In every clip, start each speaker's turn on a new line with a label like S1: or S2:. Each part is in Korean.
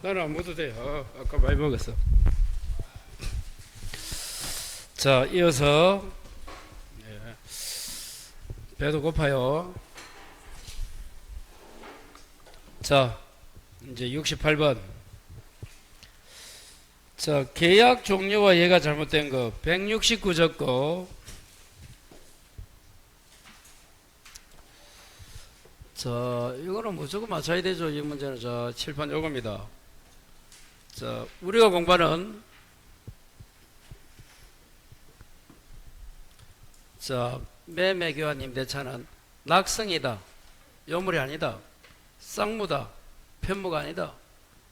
S1: 나는 안 먹어도 돼요. 아까 많이 먹었어. 자, 이어서 배도 고파요. 자, 이제 68번. 자, 계약 종료와 예가 잘못된 거 169 적고, 자, 이거는 무조건 맞춰야 되죠. 이 문제는. 자, 칠판 요겁니다. 자, 우리가 공부하는, 자, 매매교환 임대차는 낙성이다, 요물이 아니다, 쌍무다, 편무가 아니다,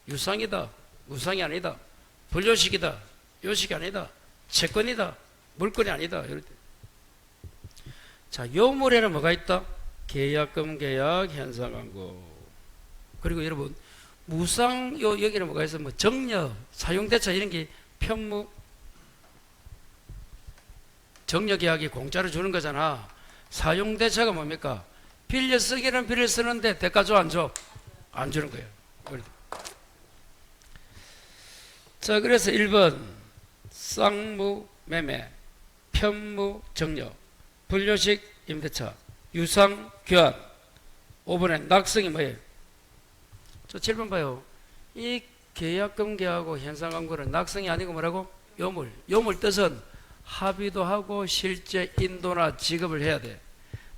S1: 유상이다, 무상이 아니다, 분료식이다, 요식이 아니다, 채권이다, 물건이 아니다. 이럴 때. 자, 요물에는 뭐가 있다? 계약금 계약, 현상광고. 그리고 여러분, 무상, 여기는 뭐가 있어? 뭐 정려, 사용대차 이런 게 편무, 정려 계약이 공짜로 주는 거잖아. 사용대차가 뭡니까? 빌려 쓰기는 빌려 쓰는데 대가 줘, 안 줘? 안 주는 거예요. 자, 그래서 1번 쌍무 매매, 편무 정려, 분료식 임대차, 유상 교환. 5번에 낙성이 뭐예요? 저 7번 봐요. 이 계약금 계약하고 현상광고는 낙성이 아니고 뭐라고? 요물. 요물 뜻은 합의도 하고 실제 인도나 지급을 해야 돼.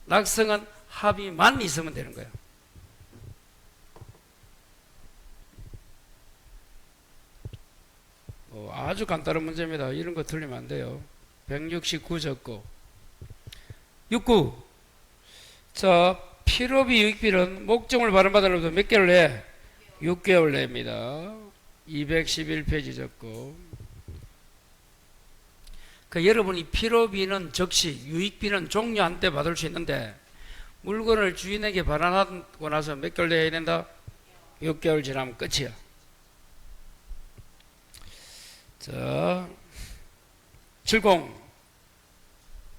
S1: 낙성은 합의만 있으면 되는 거야. 아주 간단한 문제입니다. 이런 거 틀리면 안 돼요. 169 적고. 69. 자, 필요비 유익비는 목적물 발행받으려면 몇 개월 내? 6개월 내입니다. 211페이지 적고. 그 여러분이 필요비는 즉시, 유익비는 종료 한때 받을 수 있는데 물건을 주인에게 반환하고 나서 몇 개월 내야 된다? 6개월 지나면 끝이야. 자, 70.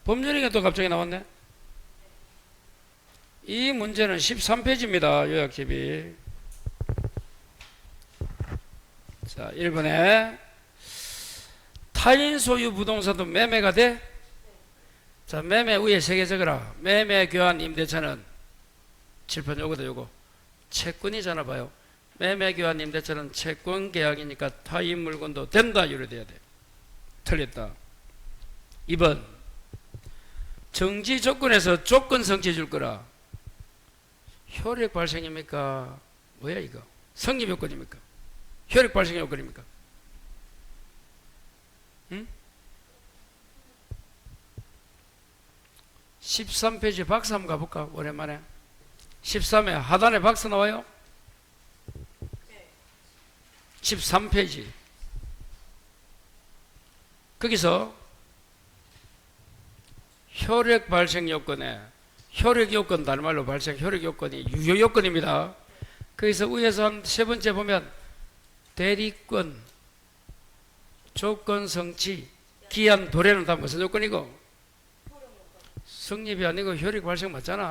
S1: 법률이가 또 갑자기 나왔네. 이 문제는 13페이지입니다. 요약집이. 자, 1번에 타인 소유 부동산도 매매가 돼? 자, 매매 위에 3개 적어라. 매매 교환 임대차는 칠판 요거다 요거. 채권이잖아 봐요. 매매 교환 임대차는 채권 계약이니까 타인 물건도 된다. 이래 돼야 돼. 틀렸다. 2번 정지 조건에서 조건 성취해 줄 거라. 효력 발생입니까? 뭐야 이거? 성립 요건입니까? 효력 발생 요건입니까? 응? 13페이지 박스 한번 가볼까? 오랜만에. 13회 하단에 박스 나와요? 13페이지. 거기서 효력 발생 요건에, 효력 요건, 다른 말로 발생 효력 요건이 유효 요건입니다. 거기서 위에서 한 3번째 보면 대리권, 조건 성취, 기한 도래는 다 무슨 요건이고? 성립이 아니고 효력 발생 맞잖아.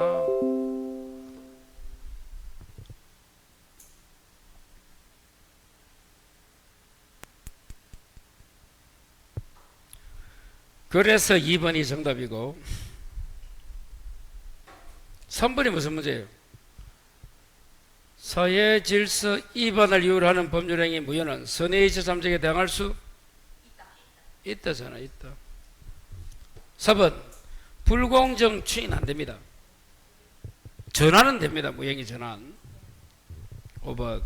S1: 그래서 2번이 정답이고 3번이 무슨 문제예요? 사회 질서 위반을 이유로 하는 법률행위 무효는 선의의 잠적에 대항할 수 있다잖아. 있다. 4번 불공정 추인 안 됩니다. 전환은 됩니다. 무행위 전환. 5번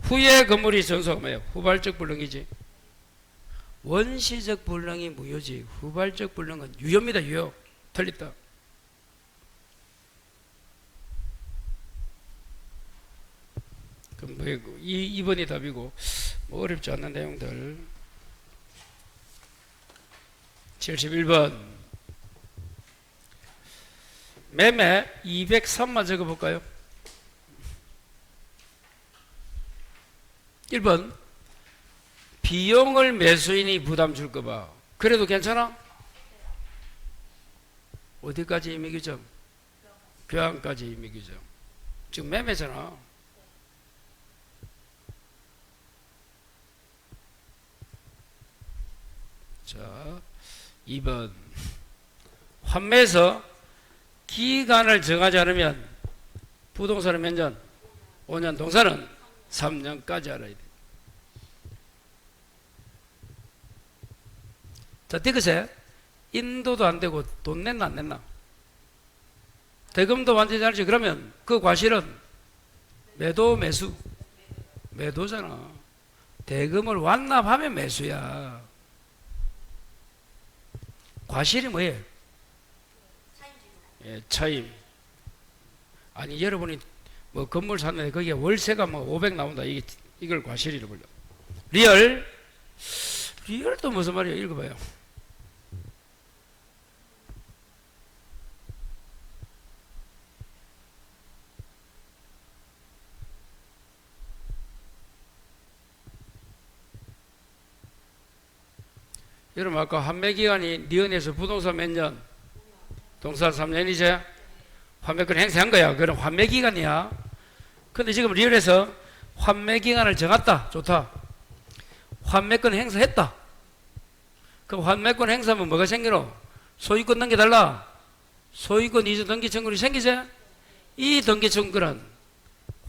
S1: 후에 건물이 전소가 뭐예요? 후발적 불능이지. 원시적 불능이 무효지 후발적 불능은 유효입니다. 유효. 틀렸다. 그럼 뭐 2번이 답이고 뭐 어렵지 않는 내용들. 71번 매매 203만 적어볼까요? 1번 비용을 매수인이 부담 줄까봐. 그래도 괜찮아? 어디까지 임의규정? 교환까지 임의규정. 지금 매매잖아. 자, 2번. 환매에서 기간을 정하지 않으면 부동산은 몇 년? 5년, 동산은 3년까지 알아야 돼. 자, 디귿에 인도도 안 되고 돈 냈나 안 냈나? 대금도 완전히 알지. 그러면 그 과실은 매도 매수? 매도잖아. 대금을 완납하면 매수야. 과실이 뭐예요? 예, 차임. 아니 여러분이 뭐 건물 샀는데 거기에 월세가 뭐 500 나온다. 이걸 과실이라고 불러. 리얼도 무슨 말이에요? 읽어봐요. 여러분 아까 환매기간이 니은에서 부동산 몇 년? 동산 3년이제? 환매권 행사한 거야. 그럼 환매기간이야. 근데 지금 리얼에서 환매기간을 정했다. 좋다. 환매권 행사했다. 그럼 환매권 행사하면 뭐가 생기노? 소유권 넘겨달라. 소유권 이전 등기 청구이 생기지? 이 등기 청구는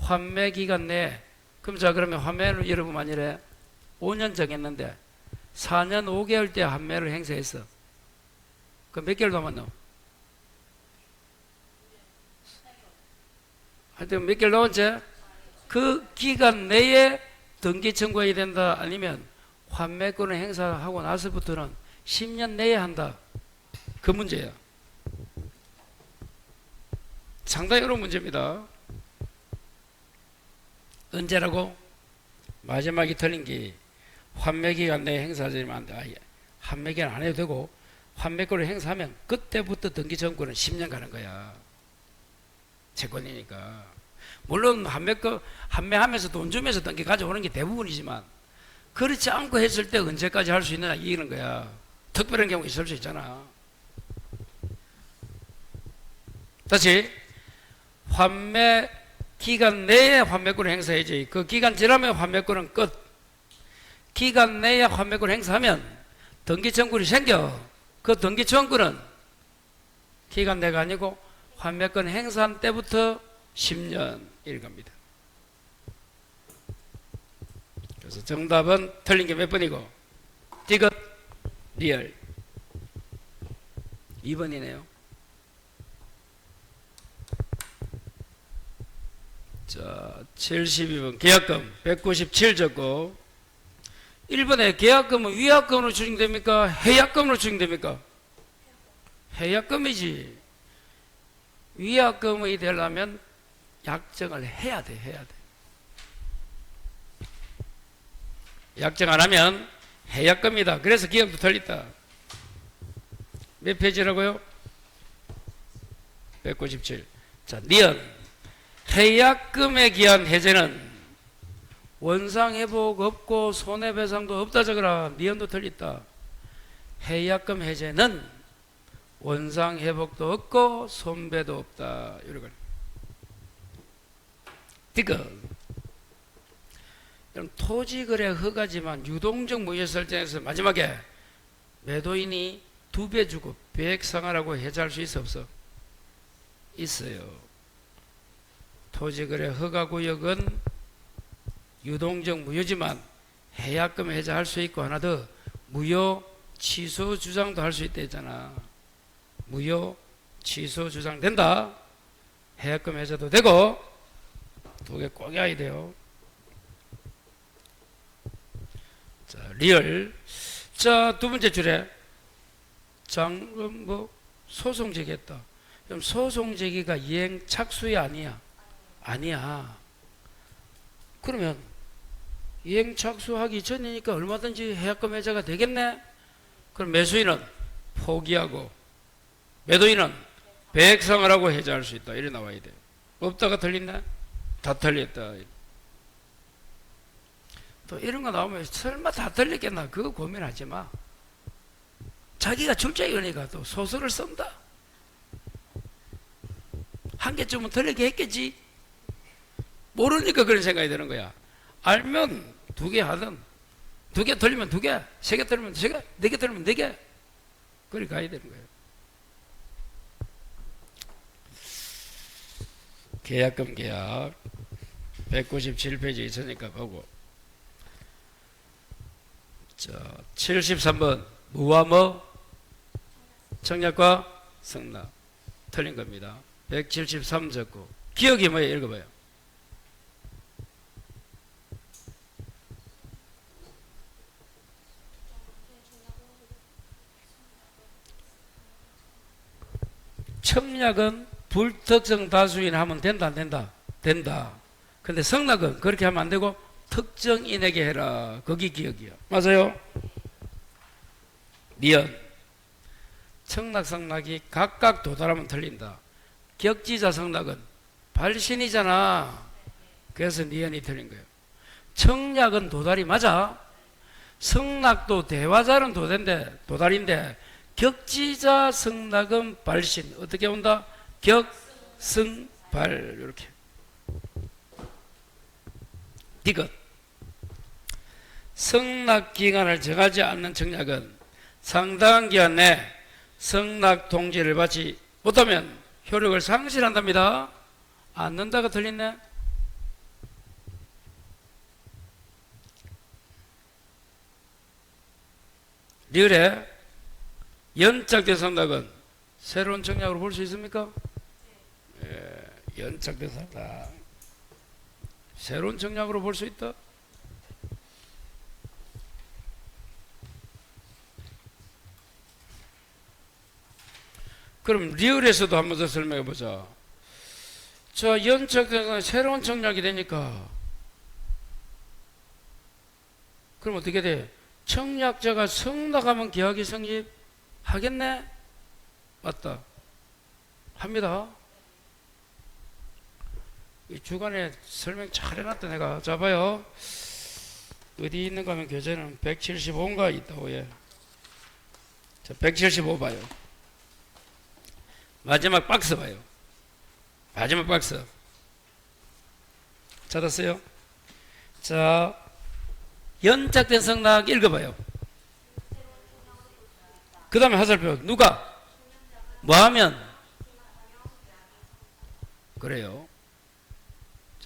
S1: 환매기간 내에 그럼 자 그러면 환매를 여러분 만일에 5년 정했는데 4년 5개월 때 환매를 행사했어. 그럼 몇 개월 남았노? 하여튼 몇 개월 남았지? 그 기간 내에 등기 청구해야 된다. 아니면 환매권을 행사하고 나서부터는 10년 내에 한다. 그 문제야. 상당히 어려운 문제입니다. 언제라고? 마지막에 틀린 게 환매기간 내에 행사하지만 안 돼. 환매기간 안 해도 되고 환매권을 행사하면 그때부터 등기 청구는 10년 가는 거야. 채권이니까. 물론 환매하면서 돈 주면서 등기 가져오는 게 대부분이지만 그렇지 않고 했을 때 언제까지 할 수 있느냐 이기는 거야. 특별한 경우 있을 수 있잖아. 다시 환매 기간 내에 환매권을 행사해야지. 그 기간 지나면 환매권은 끝. 기간 내에 환매권을 행사하면 등기 청구이 생겨. 그 등기 청구는 기간 내가 아니고 환매권 행사한 때부터 10년일 겁니다. 그래서 정답은 틀린 게 몇 번이고? 디귿, 리얼. 2번이네요. 자, 72번 계약금 197 적고 1번에 계약금은 위약금으로 추징됩니까? 해약금으로 추징됩니까? 해약금이지. 위약금이 되려면 약정을 해야 돼. 약정 안 하면 해약금이다. 그래서 기억도 틀렸다. 몇 페이지라고요? 197. 자, 니은 해약금에 기한 해제는 원상회복 없고 손해배상도 없다 적어라. 니은도 틀렸다. 해약금 해제는 원상회복도 없고 손배도 없다. 이렇게. 디귿. 토지거래 허가지만 유동적 무효설정에서 마지막에 매도인이 2배 주고 배액상하라고 해제할 수 있어 없어? 있어요. 토지거래 허가구역은 유동적 무효지만 해약금 해제할 수 있고 하나 더 무효 취소 주장도 할 수 있다 했잖아. 무효 취소 주장 된다. 해약금 해제도 되고 두 개 꼭 해야 돼요. 자, 리얼. 자, 두 번째 줄에 소송 제기했다. 그럼 소송 제기가 이행 착수야 아니야? 아니야. 그러면 이행 착수하기 전이니까 얼마든지 해약금 해제가 되겠네? 그럼 매수인은 포기하고 매도인은 배액상을 하고 해제할 수 있다. 이래 나와야 돼. 없다가 틀린다? 다 틀렸다. 또 이런 거 나오면 설마 다 틀렸겠나? 그거 고민하지 마. 자기가 출제위원회가 또 소설을 쓴다. 한 개쯤은 틀리게 했겠지. 모르니까 그런 생각이 드는 거야. 알면 두 개 하든, 두 개 틀리면 두 개, 세 개 틀리면 세 개, 네 개 틀리면 네 개. 그렇게 가야 되는 거예요. 계약금 계약 197페이지 있으니까 보고. 자, 73번 무와 뭐? 청약과 승낙. 틀린 겁니다. 173 적고. 기억이 뭐예요? 읽어봐요. 청약은 불특정 다수인 하면 된다 안 된다? 된다. 근데 승낙은 그렇게 하면 안 되고 특정인에게 해라. 거기 기억이요. 맞아요? 미연. 청락 승낙이 각각 도달하면 틀린다. 격지자 승낙은 발신이잖아. 그래서 니은이 틀린 거예요. 청약은 도달이 맞아. 승낙도 대화자는 도달인데 격지자 승낙은 발신. 어떻게 온다? 격, 승, 발. 이렇게. 디귿. 승낙 기간을 정하지 않는 청약은 상당한 기간 내 승낙 통지를 받지 못하면 효력을 상실한답니다. 않는다가 틀렸네. 리을에 연착된 승낙은 새로운 청약으로 볼 수 있습니까? 예, 연착된 승낙 새로운 청약으로 볼 수 있다. 그럼 리을에서도 한번 더 설명해 보자. 자, 연착된 새로운 청약이 되니까 그럼 어떻게 돼? 청약자가 승낙하면 계약이 성립하겠네? 맞다. 합니다. 이 주간에 설명 잘 해놨다 내가. 자, 봐요. 어디 있는가 하면 교재는 175인가 있다고. 예. 자, 175 봐요. 마지막 박스 봐요. 마지막 박스. 찾았어요? 자, 연착된 승낙 읽어봐요. 그 다음에 하살표. 누가? 뭐하면? 그래요.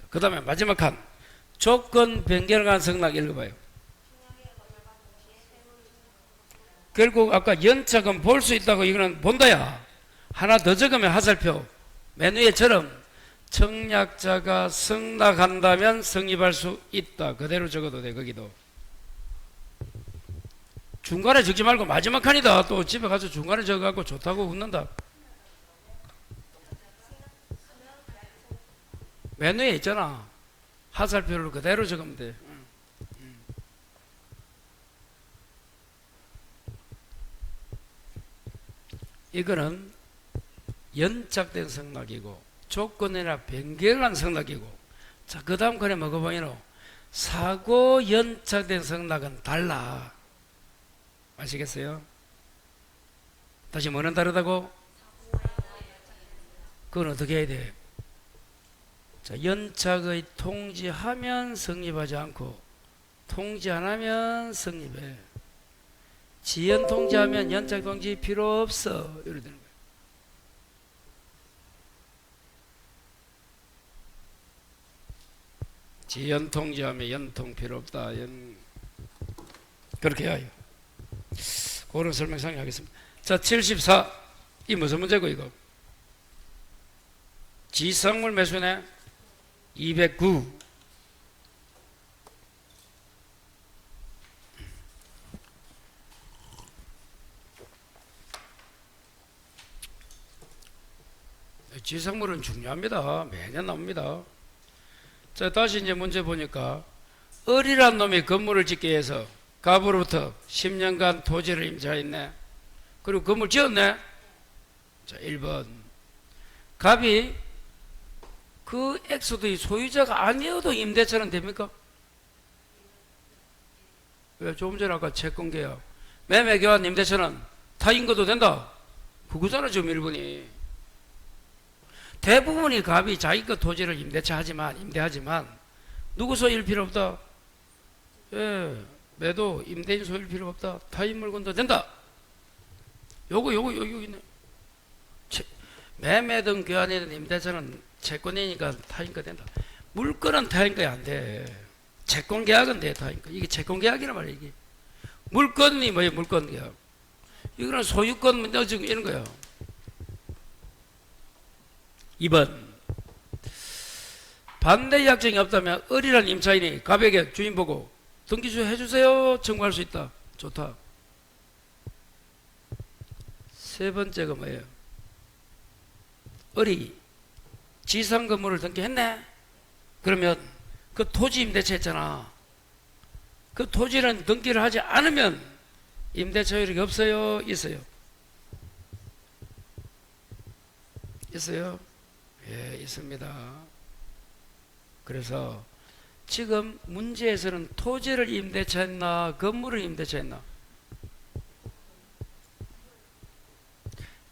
S1: 그 다음에 마지막 칸. 조건 변경을 한 승낙 읽어봐요. 결국 아까 연착은 볼 수 있다고 이거는 본다야. 하나 더 적으면 하살표. 맨 위에처럼 청약자가 승낙한다면 성립할 수 있다. 그대로 적어도 돼. 거기도. 중간에 적지 말고 마지막 칸이다. 또 집에 가서 중간에 적어갖고 좋다고 웃는다. 맨 위에 있잖아. 하살표를 그대로 적으면 돼. 이거는 연착된 승낙이고 조건이나 변경한 승낙이고. 자, 그 다음 칸에 뭐가 보이노? 사고 연착된 승낙은 달라. 아시겠어요? 다시 뭐는 다르다고? 그건 어떻게 해야 돼? 자, 연착의 통지하면 성립하지 않고 통지 안 하면 성립해. 지연 통지하면 연착 통지 필요 없어. 이렇게 되는 거예요. 지연 통지하면 연통 필요 없다. 그렇게 해야 해요. 그런 설명상에 하겠습니다. 자, 74. 이 무슨 문제고, 이거? 지상물 매수네? 209. 지상물은 중요합니다. 매년 나옵니다. 자, 다시 이제 문제 보니까 을이란 놈이 건물을 짓기 위해서 갑으로부터 10년간 토지를 임차했네. 그리고 건물 지었네. 자, 1번. 갑이 그 엑소드의 소유자가 아니어도 임대차는 됩니까? 왜? 조금 전에 아까 채권계약 매매교환 임대차는 타인거도 된다. 그거잖아 지금 1번이. 대부분이 갑이 자기 거 토지를 임대하지만 누구 소유일 필요 없다. 예, 매도 임대인 소유일 필요 없다. 타인 물건도 된다. 요거 있네. 매매 등 교환이든 임대차는 채권이니까 타인 거 된다. 물건은 타인 거야 안 돼. 채권 계약은 돼 타인 거. 이게 채권 계약이란 말이야 이게. 물건이 뭐예요 물건 계약. 이거는 소유권 문제 지금 이런 거야. 2번 반대 약정이 없다면 을이란 임차인이 갑에게 주인 보고 등기소 해주세요 청구할 수 있다. 좋다. 세 번째가 뭐예요? 을이 지상 건물을 등기했네. 그러면 그 토지 임대차 했잖아. 그 토지는 등기를 하지 않으면 임대차 효력이 없어요? 있어요? 있어요? 예, 있습니다. 그래서 지금 문제에서는 토지를 임대차 했나 건물을 임대차 했나?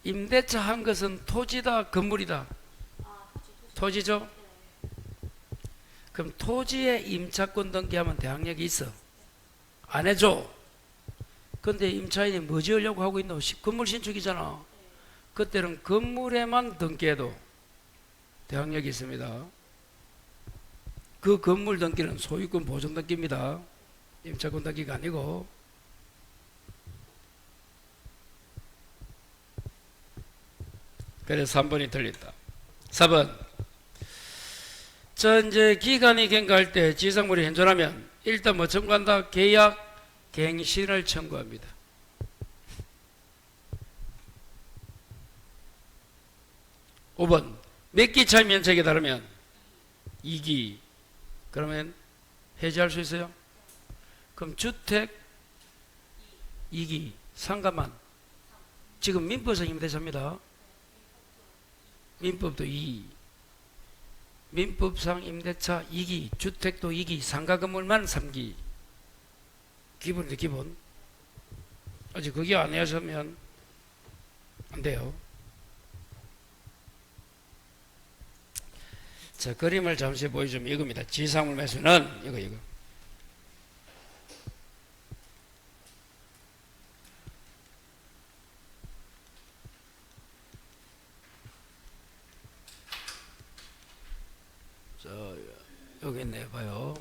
S1: 임대차 한 것은 토지다 건물이다? 토지죠? 그럼 토지에 임차권 등기하면 대항력이 있어? 안 해줘? 근데 임차인이 뭐 지으려고 하고 있노? 건물 신축이잖아. 그때는 건물에만 등기해도 대항력이 있습니다. 그 건물 등기는 소유권 보존 등기입니다. 임차권 등기가 아니고. 그래서 3번이 틀렸다. 4번. 자, 이제 기간이 경과할 때 지상물이 현존하면 일단 뭐 청구한다? 계약 갱신을 청구합니다. (5번) 몇 기 차이 면적에 따르면 2기. 그러면 해지할 수 있어요? 그럼 주택 2기 상가만 지금 민법상 임대차입니다. 민법도 2. 민법상 임대차 2기, 주택도 2기, 상가 건물만 3기. 기본인데 기본. 아직 그게 안 해서면 안 돼요. 자, 그림을 잠시 보여주면 이겁니다. 지상물 매수는 이거. 자, 여기 있네, 봐요.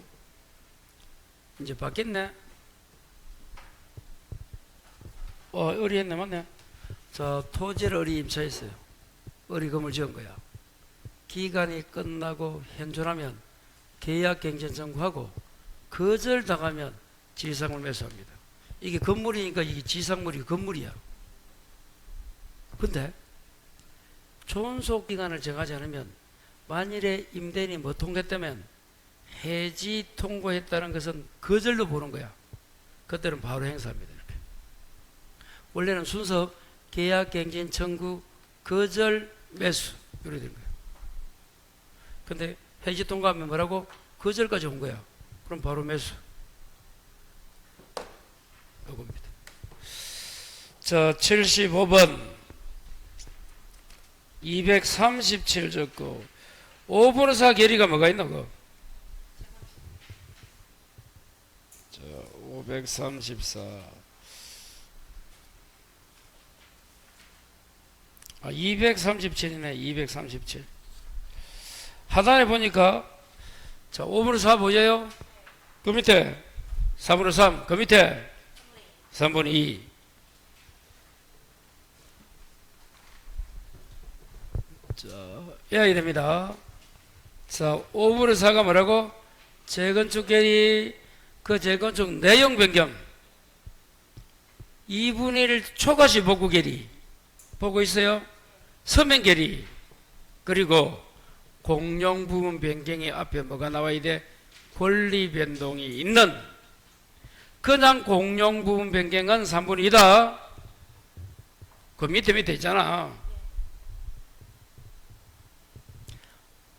S1: 이제 바뀌었네. 을이 했네, 맞네. 자, 토지를 을이 임차했어요. 을이 건물 지은 거야. 기간이 끝나고 현존하면 계약 갱신 청구하고 거절당하면 지상물 매수합니다. 이게 건물이니까 이게 지상물이 건물이야. 근데 존속 기간을 정하지 않으면 만일에 임대인이 뭐 통과했다면 해지 통고했다는 것은 거절로 보는 거야. 그때는 바로 행사합니다. 이렇게. 원래는 순서 계약 갱신 청구 거절 매수 이렇게 된 거야. 근데 해지 통과하면 뭐라고? 거절까지 온 거야. 그럼 바로 매수. 요겁니다. 자, 75번 237 적고 5분의 4 계리가 뭐가 있나 그? 자, 534 237이네. 237 하단에 보니까 자 5분의 4 보여요? 그 밑에 3분의 3, 그 밑에 3분의 2. 자, 해야 됩니다. 자, 5분의 4가 뭐라고? 재건축 계리, 그 재건축 내용 변경. 2분의 1 초과시 복구 계리. 보고 있어요? 서면 계리. 그리고 공용 부분 변경의 앞에 뭐가 나와야 돼? 권리 변동이 있는. 그냥 공용 부분 변경은 3분의 2다. 그 밑에 있잖아.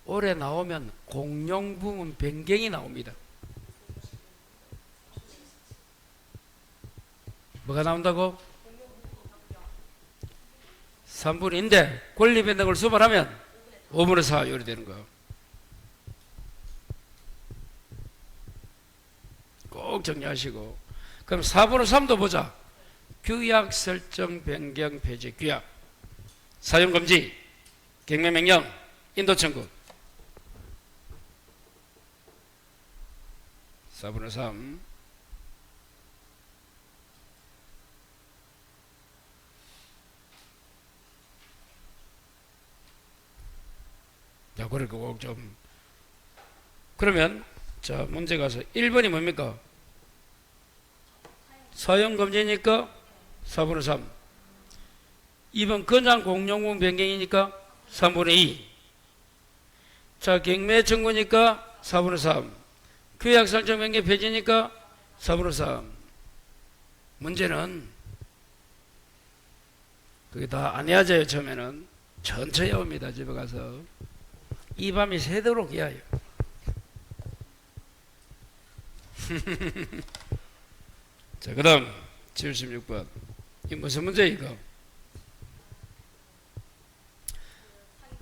S1: 올해 나오면 공용 부분 변경이 나옵니다. 뭐가 나온다고? 3분의 2인데 권리 변동을 수반하면 5분의 4 요리 되는 거. 꼭 정리하시고. 그럼 4분의 3도 보자. 규약 설정 변경 폐지 규약. 사용 금지. 경매 명령. 인도 청구. 4분의 3. 자, 그러니까 꼭 좀. 그러면, 자, 문제 가서 1번이 뭡니까? 사용금지니까 4분의 3. 2번 건장 공용분 변경이니까 3분의 2. 자, 경매 청구니까 4분의 3. 규약 설정 변경 폐지니까 4분의 3. 문제는 그게 다 안 해야져요. 처음에는 천천히 옵니다. 집에 가서 이 밤이 새도록 이하요. 자, 그 다음 76번. 이 무슨 문제 이거?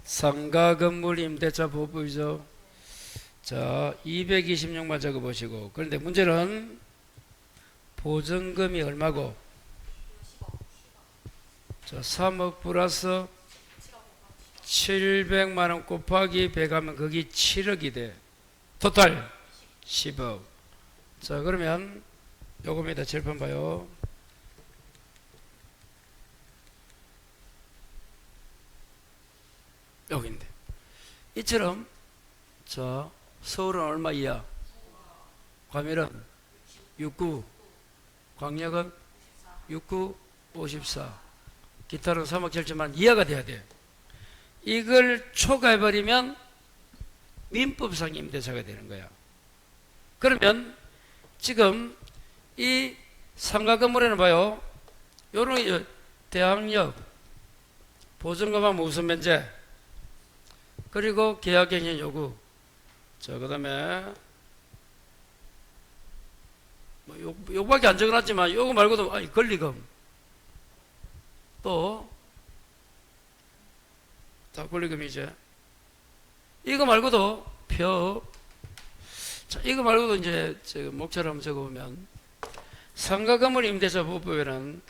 S1: 상가 건물 임대차 보부이죠. 자, 226만 적어보시고. 그런데 문제는 보증금이 얼마고? 자, 3억 플러스 700만원 곱하기 100 하면 거기 7억이 돼. 토탈 10억. 자, 그러면 요겁니다. 절판 봐요. 여기인데. 이처럼, 자, 서울은 얼마 이하? 과밀은 69, 광역은 69, 54. 기타는 3억 7천만 이하가 돼야 돼. 이걸 초과해버리면 민법상 임대차가 되는 거야. 그러면 지금 이 상가 건물에는 봐요. 요런 대항력, 보증금하면 우선 면제, 그리고 계약갱신 요구. 자, 그 다음에 뭐 요거밖에 안 적어놨지만 요거 말고도 권리금 또 다 권리금이죠. 이거 말고도 자, 이거 말고도 이제 목차를 한번 적어보면 상가 건물 임대차 보호법에는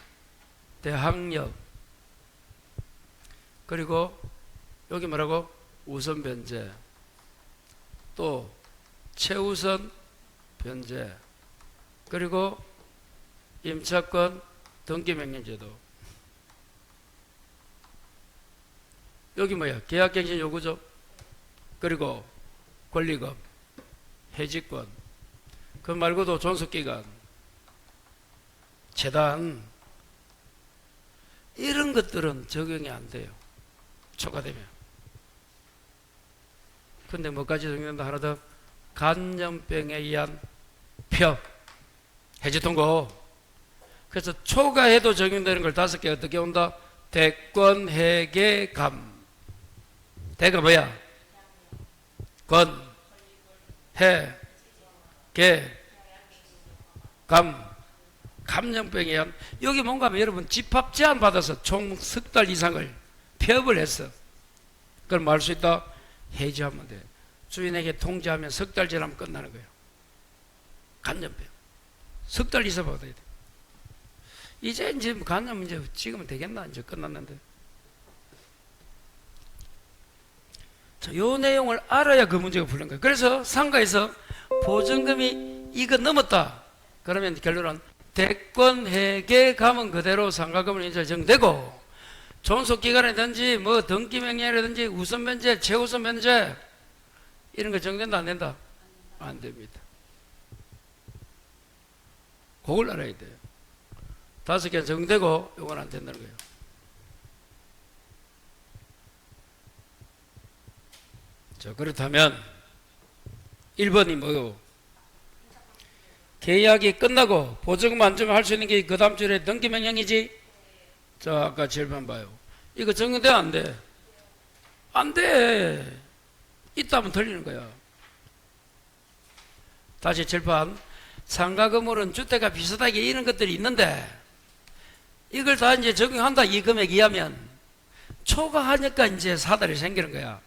S1: 대항력 그리고 여기 뭐라고? 우선 변제 또 최우선 변제 그리고 임차권 등기명령제도 여기 뭐야? 계약갱신 요구죠. 그리고 권리금 해지권 그 말고도 존속기간 재단 이런 것들은 적용이 안 돼요. 초과되면. 근데 뭐까지 적용된다? 하나 더. 간염병에 의한 폐업 해지 통고. 그래서 초과해도 적용되는 걸 5개 어떻게 온다? 대권 해계 감. 대가 뭐야? 권 해 계 감. 감염병에 의한 여기 뭔가 하면 여러분 집합 제한 받아서 총 석 달 이상을 폐업을 했어. 그럼 뭐 할 수 있다? 해지하면 돼. 주인에게 통지하면 석 달 지나면 끝나는 거예요. 간염병. 석 달 이상 받아야 돼. 이제 간염 이제 찍으면 되겠나? 이제 끝났는데. 자, 요 내용을 알아야 그 문제가 풀린 거예요. 그래서 상가에서 보증금이 이거 넘었다. 그러면 결론은 대권 해계 감은 그대로 상가금을 인제 정되고 존속기간이든지 뭐 등기명령이라든지 우선 면제, 최우선 면제 이런 거 정된다 안 된다? 안 됩니다. 그걸 알아야 돼요. 5개 정되고 이건 안 된다는 거예요. 자, 그렇다면 1번이 뭐요? 계약이 끝나고 보증금 안 주면 할 수 있는 게 그 다음 주에 등기명령이지? 자, 아까 7번 봐요. 이거 정돼 안 돼? 안 돼. 있다면 틀리는 거야. 다시 7번. 상가 건물은 주택과 비슷하게 이런 것들이 있는데 이걸 다 이제 적용한다. 이 금액 이하면 초과하니까 이제 사달이 생기는 거야.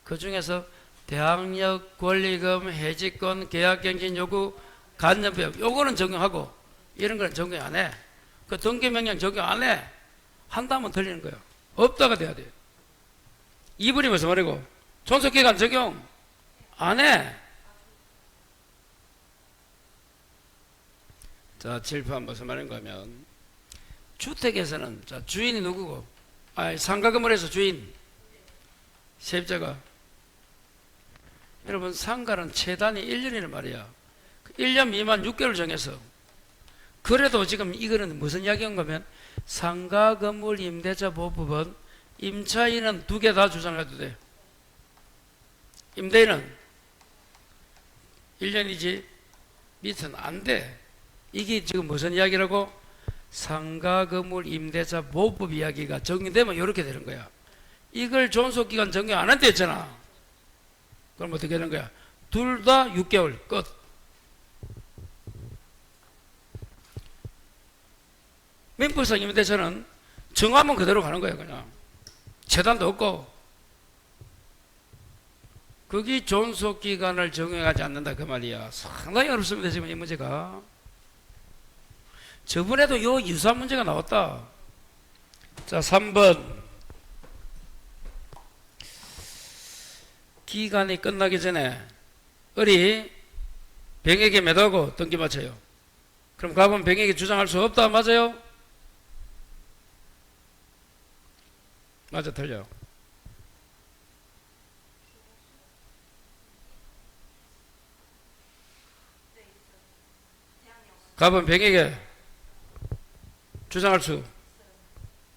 S1: 그 중에서 대항력, 권리금, 해지권, 계약갱신 요구, 간접비용 요거는 적용하고 이런 거는 적용 안 해. 그 등기명령 적용 안 해. 한다면 틀리는 거예요. 없다가 돼야 돼요. 2번이 무슨 말이고 존속기간 적용 안 해. 자, 7번 무슨 말인가 하면 주택에서는 자, 주인이 누구고? 상가 건물에서 주인 세입자가 여러분 상가는 최단이 1년이란 말이야. 1년 미만 6개월 정해서 그래도 지금 이거는 무슨 이야기인가 하면 상가 건물 임대차 보호법은 임차인은 2개 다 주장해도 돼. 임대인은 1년이지 밑은 안 돼. 이게 지금 무슨 이야기라고? 상가 건물 임대차 보호법 이야기가 적용되면 이렇게 되는 거야. 이걸 존속기간 적용 안 한다 했잖아. 그럼 어떻게 되는 거야? 둘 다 6개월 끝. 민법상 임대차는 정하면 그대로 가는 거야. 그냥 재단도 없고. 거기 존속기간을 적용하지 않는다 그 말이야. 상당히 어렵습니다 지금 이 문제가. 저번에도 요 유사한 문제가 나왔다. 자, 3번. 기간이 끝나기 전에 을이 병에게 매도하고 등기 마쳐요. 그럼 갑은 병에게 주장할 수 없다. 맞아요? 맞아, 틀려. 갑은 병에게 주장할 수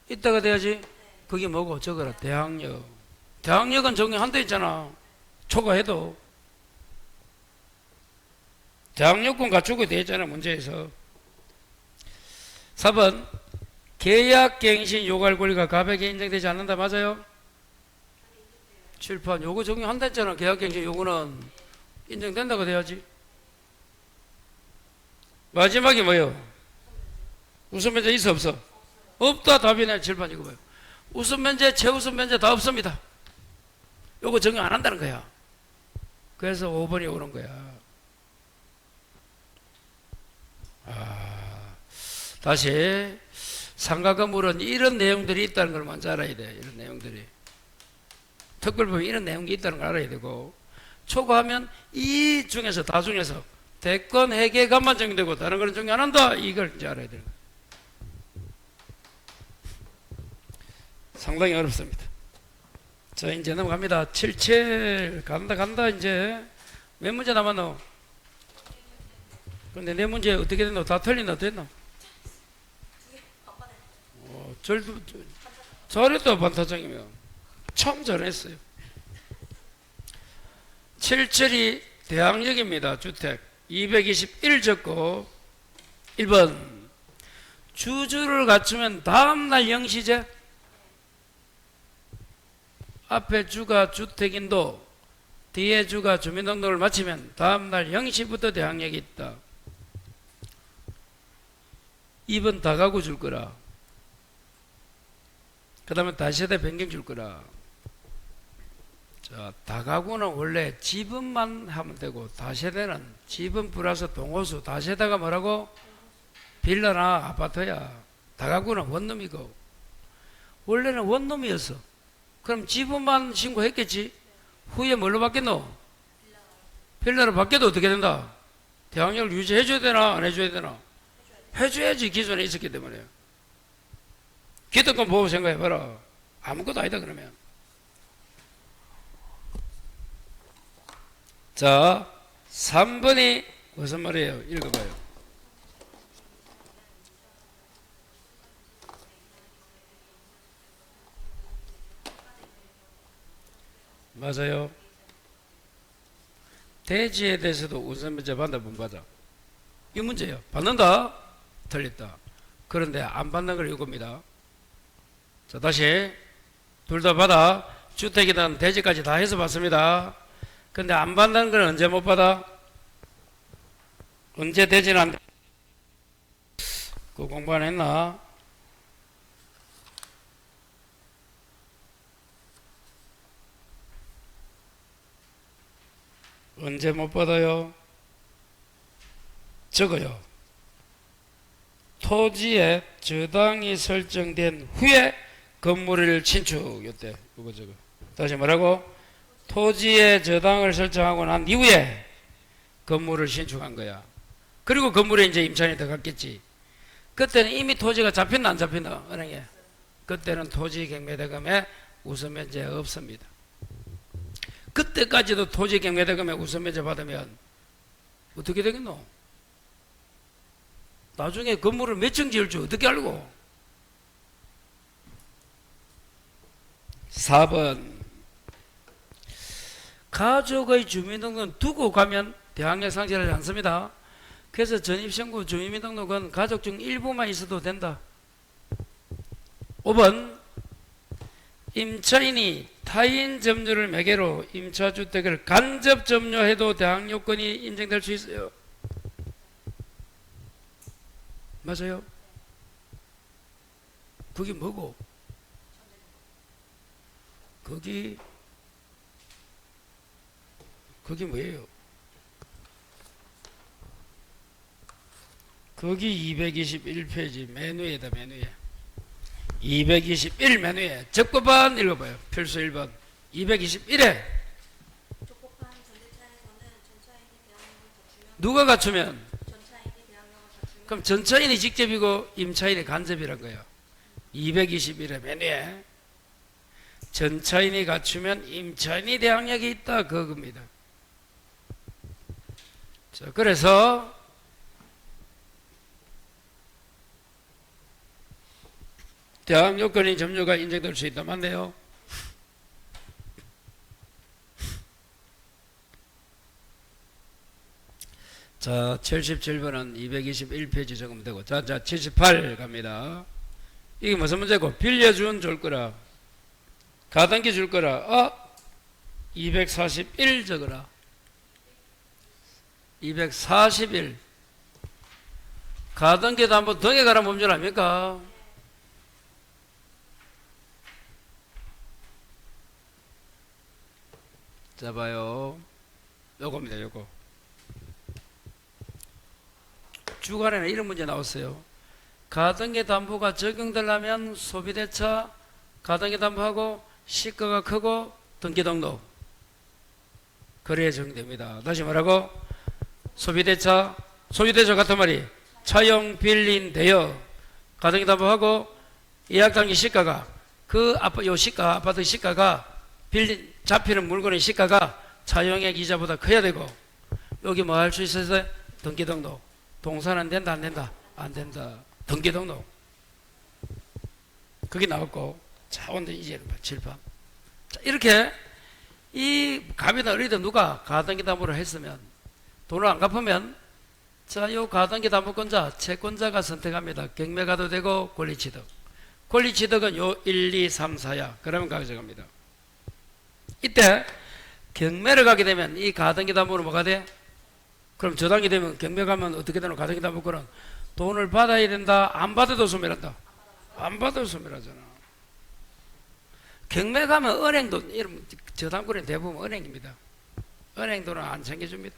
S1: 있다가 돼야지. 그게 뭐고? 적어라. 대항력. 대항력은 적용한다 했잖아. 초과해도. 대항력권 갖추고 돼 있잖아. 문제에서. 4번. 계약갱신 요구할 권리가 갑에게 인정되지 않는다. 맞아요? 7번. 요거 적용한다 했잖아. 계약갱신 요구는 인정된다고 돼야지. 마지막이 뭐예요? 우선 면제 있어 없어? 없다. 답이네. 7번 이거 봐요. 우선 면제, 최우선 면제 다 없습니다. 요거 적용 안 한다는 거야. 그래서 5번이 오는 거야. 다시 상가 건물은 이런 내용들이 있다는 걸 먼저 알아야 돼. 이런 내용들이. 특별법에 이런 내용이 있다는 걸 알아야 되고, 초과하면 이 중에서 다 중에서 대권 회계간만 적용되고 다른 거는 적용 안 한다. 이걸 이제 알아야 되는 거야. 상당히 어렵습니다. 자, 이제 넘어갑니다. 77 간다 이제. 몇 문제 남았노? 근데 내 문제 어떻게 됐노? 다 틀린다 됐노? 잘했다. 반타작이면 참 잘했어요. 77이 대항력입니다. 주택 221 적고 1번 주주를 갖추면 다음날 영시제. 앞에 주가 주택인도 뒤에 주가 주민등록을 마치면 다음날 0시부터 대항력이 있다. 2번 다가구 줄 거라. 그 다음에 다세대 변경 줄 거라. 자, 다가구는 원래 지분만 하면 되고 다세대는 지분 플러스 동호수. 다세대가 뭐라고? 빌라나 아파트야. 다가구는 원룸이고. 원래는 원룸이었어. 그럼 지분만 신고했겠지. 후에 뭘로 바뀌노? 빌라로 바뀌어도 어떻게 된다? 대항력을 유지해줘야 되나 안 해줘야 되나? 해줘야지. 기존에 있었기 때문에. 기득권 보호 생각해봐라. 아무것도 아니다 그러면. 자, 3번이 무슨 말이에요? 읽어봐요. 맞아요. 대지에 대해서도 우선면제 받는다 못 받아? 이 문제예요. 받는다? 틀렸다. 그런데 안 받는 걸 이겁니다. 자, 다시 둘 다 받아. 주택이든 대지까지 다 해서 받습니다. 근데 안 받는 건 언제 못 받아? 언제 대지는 안 돼? 그 공부 안 했나? 언제 못 받아요? 적어요. 토지에 저당이 설정된 후에 건물을 신축. 이때 이거 저거. 다시 뭐라고? 토지에 저당을 설정하고 난 이후에 건물을 신축한 거야. 그리고 건물에 이제 임차인이 들어갔겠지. 그때는 이미 토지가 잡혔나 안 잡혔나? 은행에. 그때는 토지 경매대금에 우선면제 없습니다. 그때까지도 토지 경매대금에 우선면제 받으면 어떻게 되겠노? 나중에 건물을 몇 층 지을 줄 어떻게 알고? 4번 가족의 주민등록은 두고 가면 대항력 상실하지 않습니다. 그래서 전입신고 주민등록은 가족 중 일부만 있어도 된다. 5번 임차인이 타인 점유를 매개로 임차주택을 간접 점유해도 대항요건이 인정될 수 있어요. 맞아요? 그게 뭐고? 그게 뭐예요? 거기 221페이지 메뉴에다 메뉴에 221 메뉴에 적법한 읽어봐요. 필수 1번 221에 누가 갖추면? 그럼 전차인이 직접이고 임차인이 간접이란 거예요. 221의 메뉴에 전차인이 갖추면 임차인이 대항력이 있다 그겁니다. 자, 그래서 대항 요건이 점유가 인정될 수 있다. 맞네요. 자, 77번은 221페이지 적으면 되고. 자, 78 갑니다. 이게 무슨 문제고? 빌려준 줄 거라. 가당기 줄 거라. 241 적어라. 241. 가당기도 한번 덩에 가라 뭔 줄 압니까? 자, 봐요. 요겁니다, 요거. 주간에는 이런 문제 나왔어요. 가등기 담보가 적용되려면 소비대차, 가등기 담보하고 시가가 크고 등기 등록. 그래야 적용됩니다. 다시 말하고, 소비대차 같은 말이 차용, 빌린, 대여, 가등기 담보하고 예약당기 시가가 요 시가, 아파트 시가가 빌린, 잡히는 물건의 시가가 차용액 이자보다 커야 되고, 여기 뭐 할 수 있어서 등기 등록. 동사는 된다 안 된다? 안 된다. 등기 등록. 그게 나왔고. 자, 오늘 이제 7번. 자, 이렇게 이 갑이나 을이든 누가 가등기 담보를 했으면 돈을 안 갚으면 자, 요 가등기 담보권자, 채권자가 선택합니다. 경매가도 되고 권리취득. 권리취득은 요 1, 2, 3, 4야. 그러면 가져갑니다. 이때 경매를 가게 되면 이 가등기 담보는 뭐가 돼? 그럼 저당이 되면 경매 가면 어떻게 되노? 가등기 담보권은 돈을 받아야 된다. 안 받아도 소멸한다. 안 받아도 소멸하잖아. 경매 가면 은행도 이런 저당권이 대부분 은행입니다. 은행 돈은 안 챙겨줍니다.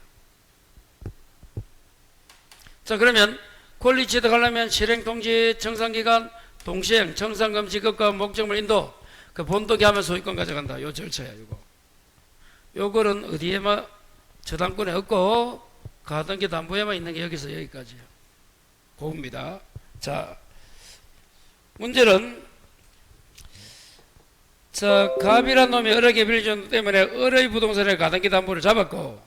S1: 자, 그러면 권리 취득하려면 실행통지, 청산기간, 동시행, 청산금 지급과 목적물 인도, 그 본도기 하면 소유권 가져간다. 요 절차야, 요거. 요거는 어디에만 저당권에 없고, 가등기 담보에만 있는 게 여기서 여기까지예요. 그겁니다. 자, 문제는, 자, 갑이란 놈이 을에게 빌려준 때문에 을의 부동산에 가등기 담보를 잡았고,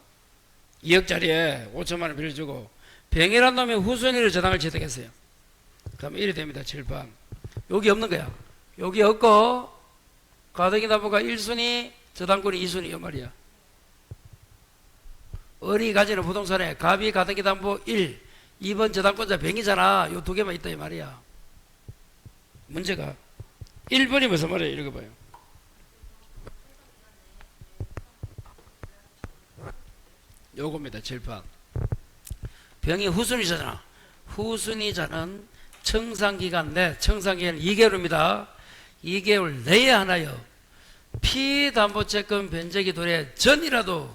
S1: 2억짜리에 5천만 원 빌려주고, 병이란 놈이 후순위로 저당을 취득했어요. 그럼 이래 됩니다. 7번. 여기 없는 거야. 여기 없고, 가등기 담보가 1순위, 저당권이 2순위, 이 말이야. 을이 가지는 부동산에 갑이 가등기 담보 1, 2번 저당권자 병이잖아. 요 두 개만 있다, 이 말이야. 문제가 1번이 무슨 말이에요? 읽어봐요. 요겁니다. 7번. 병이 후순위자잖아. 후순위자는 청산기간 내, 청산기간 2개월입니다. 2개월 내에 하나요. 피담보채권 변제기 도래 전이라도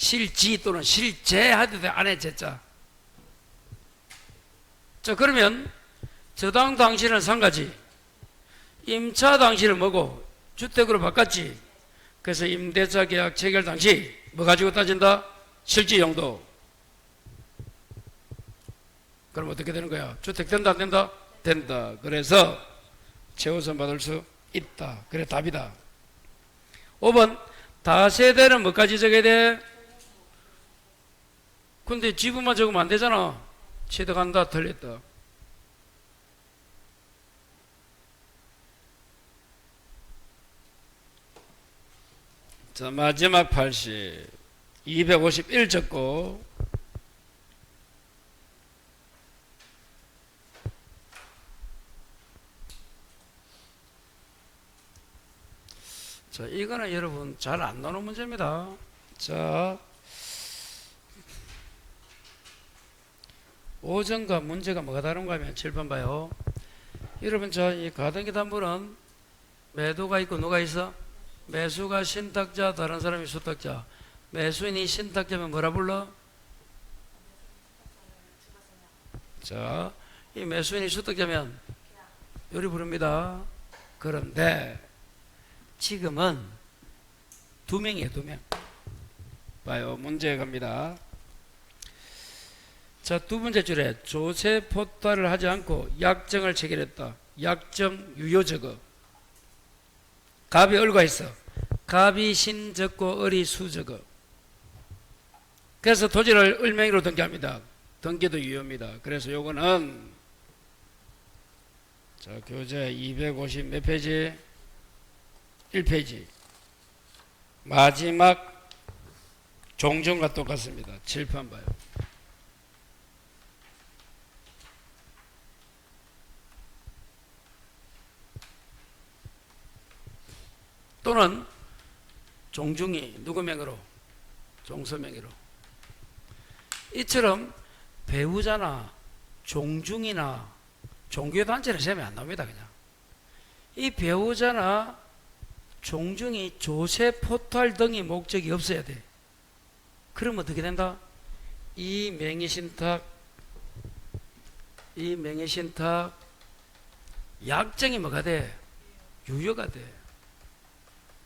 S1: 실지 또는 실제 하도 돼. 안에 제자. 자, 그러면 저당 당시는 상가지. 임차 당시는 뭐고? 주택으로 바꿨지. 그래서 임대차 계약 체결 당시 뭐 가지고 따진다? 실지 용도. 그럼 어떻게 되는 거야? 주택 된다 안 된다? 된다. 그래서 최우선 받을 수 있다. 그래 답이다. 5번 다세대는 뭐까지 적어야 돼? 근데 지분만 적으면 안 되잖아. 취득한다 틀렸다. 자, 마지막 80 251 적고 자, 이거는 여러분 잘 안 나오는 문제입니다. 자, 오전과 문제가 뭐가 다른가 하면 7번 봐요. 여러분, 자, 이 가등기 담보는 매도가 있고 누가 있어? 매수가 신탁자, 다른 사람이 수탁자. 매수인이 신탁자면 뭐라 불러? 자, 이 매수인이 수탁자면 요리 부릅니다. 그런데 지금은 두 명이에요, 두 명. 봐요, 문제 갑니다. 자, 두 번째 줄에 조세 포탈을 하지 않고 약정을 체결했다. 약정 유효 적어. 갑이 을과 있어. 갑이 신 적고 을이 수 적어. 그래서 토지를 을명의로 등기합니다. 등기도 유효입니다. 그래서 요거는 자, 교재 250 몇 페이지? 1페이지. 마지막 종전과 똑같습니다. 7판 봐요. 또는 종중이 누구 명의로? 종서 명의로. 이처럼 배우자나 종중이나 종교단체는 시험에 안 나옵니다. 그냥 이 배우자나 종중이 조세 포탈 등의 목적이 없어야 돼. 그러면 어떻게 된다? 이 명의신탁 약정이 뭐가 돼? 유효가 돼.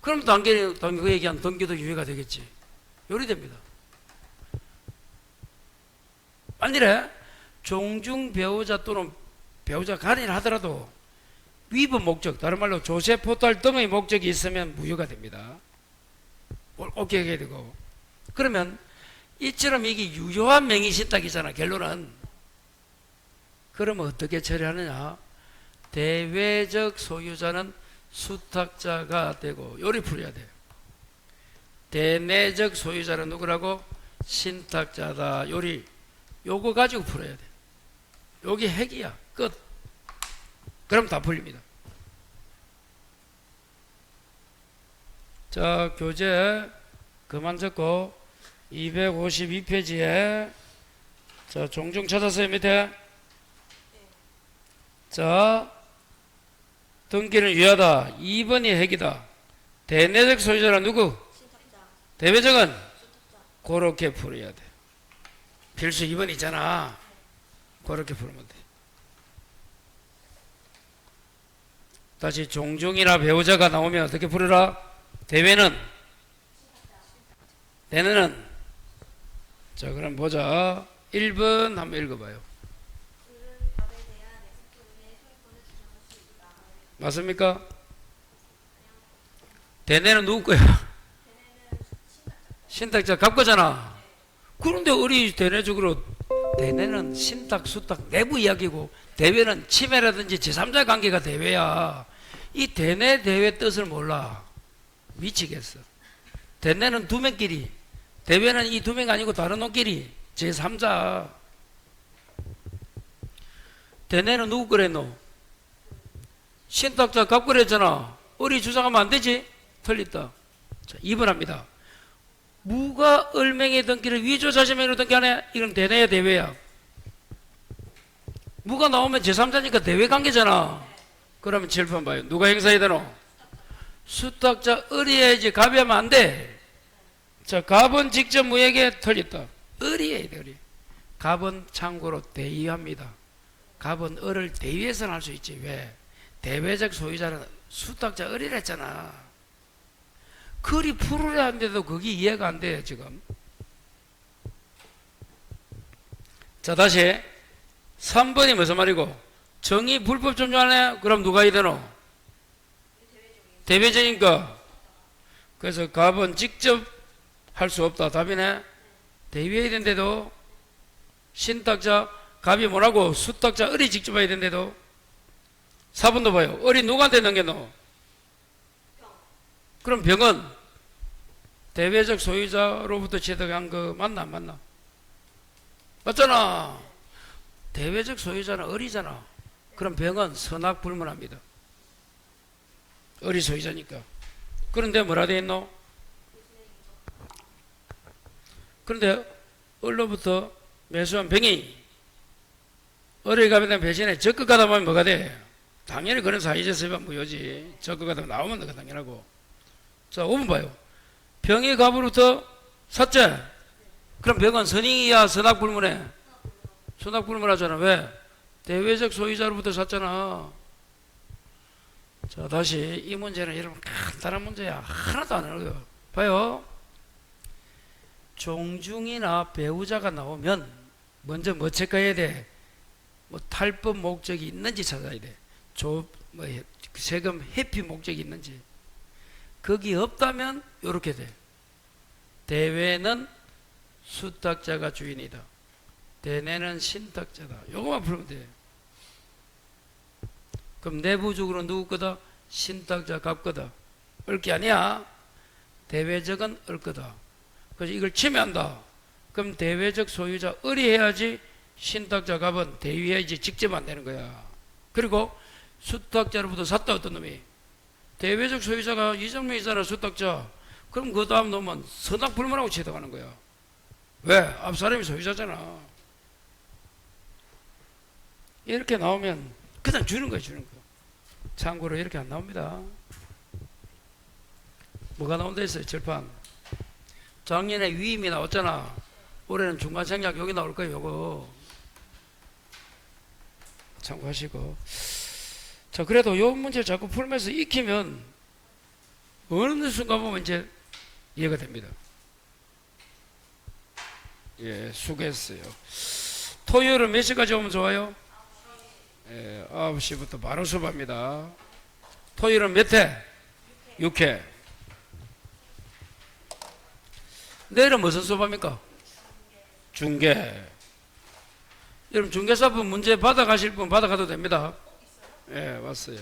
S1: 그럼 당연히 그 얘기한 등기도 유효가 되겠지. 요리됩니다. 만일에 종중 배우자 또는 배우자 간이라 하더라도 위법 목적, 다른 말로 조세 포탈 등의 목적이 있으면 무효가 됩니다. 꼭 기억해야 되고. 그러면 이처럼 이게 유효한 명의신탁이잖아, 결론은. 그러면 어떻게 처리하느냐? 대외적 소유자는 수탁자가 되고, 요리 풀어야 돼요. 대내적 소유자는 누구라고? 신탁자다. 요리. 요거 가지고 풀어야 돼. 요게 핵이야. 끝. 그럼 다 풀립니다. 자, 교재 그만 적고 252페이지에 자, 종중 찾았어요, 밑에. 자, 등기는 유효하다. 2번이 핵이다. 대내적 소유자는 누구? 대외적은 그렇게 풀어야 돼. 필수 2번 있잖아. 그렇게 풀면 돼. 다시 종중이나 배우자가 나오면 어떻게 풀어라? 대외는? 대내는? 자, 그럼 보자. 1번 한번 읽어봐요. 맞습니까? 대내는 누구 거야? 신탁자 갑 거잖아. 그런데 우리 대내적으로 대내는 신탁, 수탁 내부 이야기고 대외는 침해라든지 제3자 관계가 대외야. 이 대내 대외 뜻을 몰라. 미치겠어. 대내는 두 명끼리, 대외는 이 두 명 아니고 다른 놈끼리 제3자. 대내는 누구 거래노? 신탁자 갑 거래잖아. 우리 주장하면 안 되지? 틀렸다. 자, 2번 합니다. 무가 을명의 등기를 위조자시명으로 등기하네? 이건 대내야 대외야? 무가 나오면 제3자니까 대외관계잖아. 그러면 7번 봐요. 누가 행사해야 되노? 수탁자 을이 해야지 갑이 하면 안 돼. 자, 갑은 직접 무에게 털렸다. 을이에요, 을이. 갑은 참고로 대위합니다. 갑은 을을 대위해서는 할 수 있지. 왜? 대외적 소유자는 수탁자 을이랬잖아. 글이 풀으려 하는데도 그게 이해가 안 돼요, 지금. 자, 다시 3번이 무슨 말이고? 정의 불법 점유하네? 그럼 누가 해야 되노? 대외적인 거. 그래서 갑은 직접 할 수 없다. 답이네. 대위해야 된대도 신탁자 갑이 뭐라고? 수탁자 을이 직접 해야 된대도. 4번도 봐요. 을이 누구한테 넘겨놓? 그럼 병은 대외적 소유자로부터 취득한 거 맞나 안 맞나? 맞잖아. 대외적 소유자는 을이잖아. 그럼 병은 선악불문합니다. 을이 소유자니까. 그런데 뭐라 돼 있노? 그런데 을로부터 매수한 병이 을의 갑에 대한 배신에 적극하다 보면 뭐가 돼? 당연히 그런 사이제세가 무효지. 적극하다 나오면 더 당연하고. 자, 5번 봐요. 병이 갑으로부터 샀제. 그럼 병은 선행이야, 선악불문해? 선악불문하잖아. 왜? 대외적 소유자로부터 샀잖아. 자, 다시 이 문제는 여러분 간단한 문제야. 하나도 안 어려워요. 봐요. 종중이나 배우자가 나오면 먼저 뭐 체크해야 돼? 뭐 탈법 목적이 있는지 찾아야 돼. 세금 회피 목적이 있는지. 거기 없다면 이렇게 돼. 대외는 수탁자가 주인이다. 대내는 신탁자다. 요거만 풀면 돼. 그럼 내부적으로 누구 거다? 신탁자 갑 거다. 을게 아니야. 대외적은 을 거다. 그래서 이걸 침해한다. 그럼 대외적 소유자 을이 해야지 신탁자 갑은 대위해야지 직접 안 되는 거야. 그리고 수탁자로부터 샀다 어떤 놈이? 대외적 소유자가 이정명이잖아 수탁자. 그럼 그 다음 놈은 선악불문하고 취득하는 거야. 왜? 앞 사람이 소유자잖아. 이렇게 나오면 그냥 주는 거야 주는 거. 참고로 이렇게 안 나옵니다. 뭐가 나온다 했어요? 절판. 작년에 위임이 나왔잖아. 올해는 중간생략 여기 나올 거예요. 요거 참고하시고. 자, 그래도 요 문제 자꾸 풀면서 익히면 어느 순간 보면 이제 이해가 됩니다. 예, 수고했어요. 토요일은 몇 시까지 오면 좋아요? 예, 9시부터 바로 수업합니다. 토요일은 몇 회? 6회. 내일은 무슨 수업합니까? 중개. 여러분 중개사분 문제 받아가실 분 받아가도 됩니다. 예, 왔어요.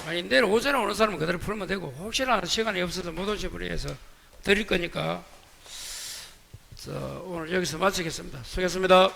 S1: 아니 내일 오전에 오는 사람은 그대로 풀면 되고 혹시나 시간이 없어서 못 오신 분에 해서 드릴 거니까. 자, 오늘 여기서 마치겠습니다. 수고했습니다.